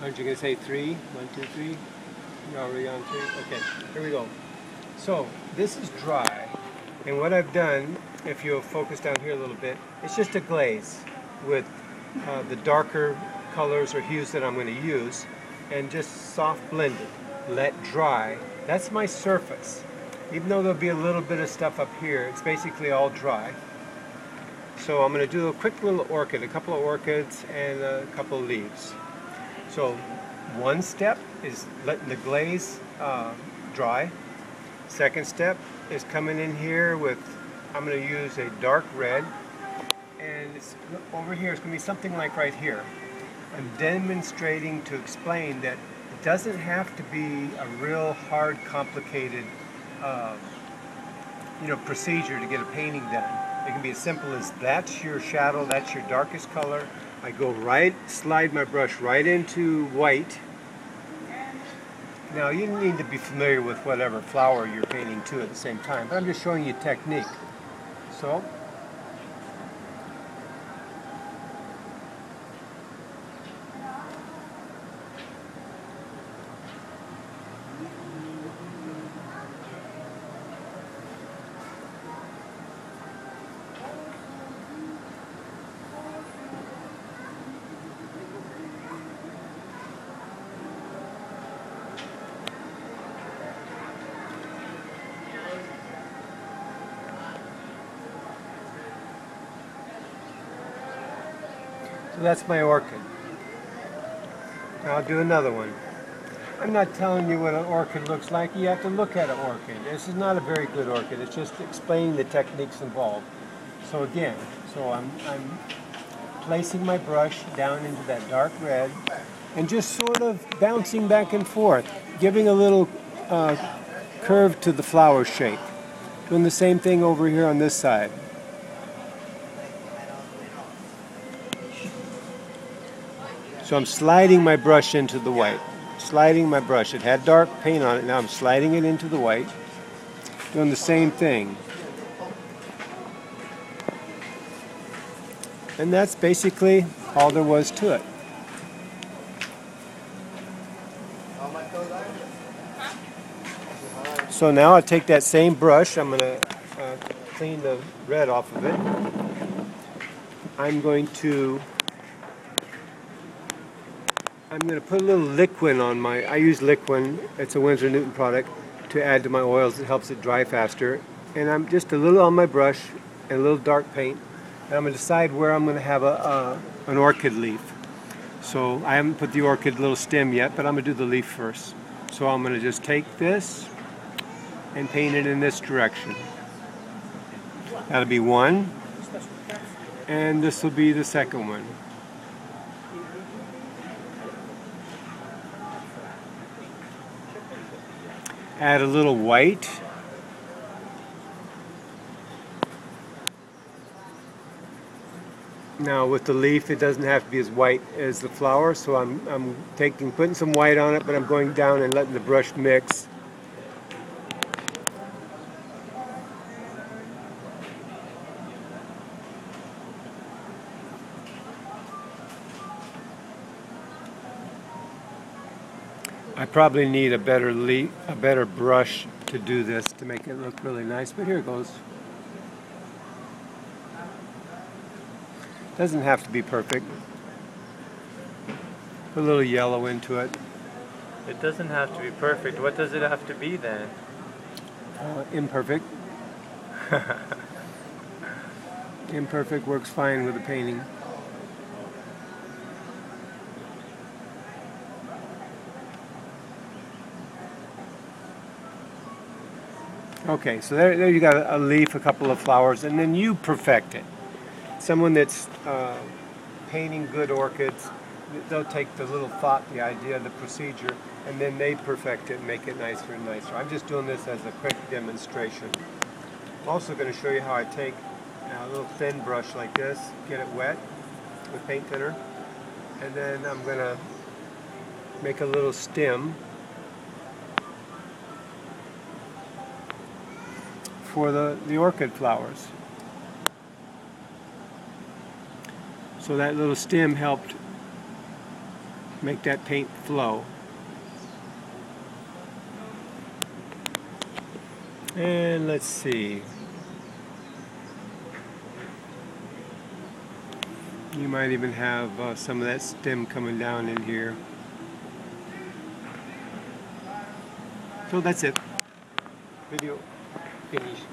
Aren't you going to say 3? 1, 2, 3? You're already on 3? Okay, here we go. So, this is dry. And what I've done, if you'll focus down here a little bit, it's just a glaze with the darker colors or hues that I'm going to use, and just soft blended, let dry. That's my surface. Even though there'll be a little bit of stuff up here, it's basically all dry. So I'm going to do a quick little orchid, a couple of orchids and a couple of leaves. So one step is letting the glaze dry. Second step is coming in here with, I'm going to use a dark red, and it's, over here it's going to be something like right here. I'm demonstrating to explain that it doesn't have to be a real hard, complicated procedure to get a painting done. It can be as simple as that's your shadow, that's your darkest color. I go right, slide my brush right into white. Now you need to be familiar with whatever flower you're painting too at the same time, but I'm just showing you technique. So, so that's my orchid. Now I'll do another one. I'm not telling you what an orchid looks like. You have to look at an orchid. This is not a very good orchid. It's just explaining the techniques involved. So again, I'm placing my brush down into that dark red and just sort of bouncing back and forth, giving a little curve to the flower shape. Doing the same thing over here on this side. So I'm sliding my brush into the white. Sliding my brush. It had dark paint on it. Now I'm sliding it into the white. Doing the same thing. And that's basically all there was to it. So now I'll take that same brush. I'm going to clean the red off of it. I'm going to put a little liquid on I use liquid, it's a Winsor Newton product, to add to my oils. It helps it dry faster. And I'm just a little on my brush and a little dark paint. And I'm going to decide where I'm going to have an orchid leaf. So I haven't put the orchid little stem yet, but I'm going to do the leaf first. So I'm going to just take this and paint it in this direction. That'll be one. And this will be the second one. Add a little white. Now with the leaf, it doesn't have to be as white as the flower, so I'm putting some white on it, but I'm going down and letting the brush mix. I probably need a better brush to do this to make it look really nice, but here it goes. Doesn't have to be perfect. Put a little yellow into it. It doesn't have to be perfect. What does it have to be then? Imperfect. Imperfect works fine with a painting. Okay, so there you got a leaf, a couple of flowers, and then you perfect it. Someone that's painting good orchids, they'll take the little thought, the idea, the procedure, and then they perfect it and make it nicer and nicer. I'm just doing this as a quick demonstration. I'm also going to show you how I take a little thin brush like this, get it wet with paint thinner, and then I'm going to make a little stem for the orchid flowers. So that little stem helped make that paint flow. And let's see. You might even have some of that stem coming down in here. So that's it. Video finished.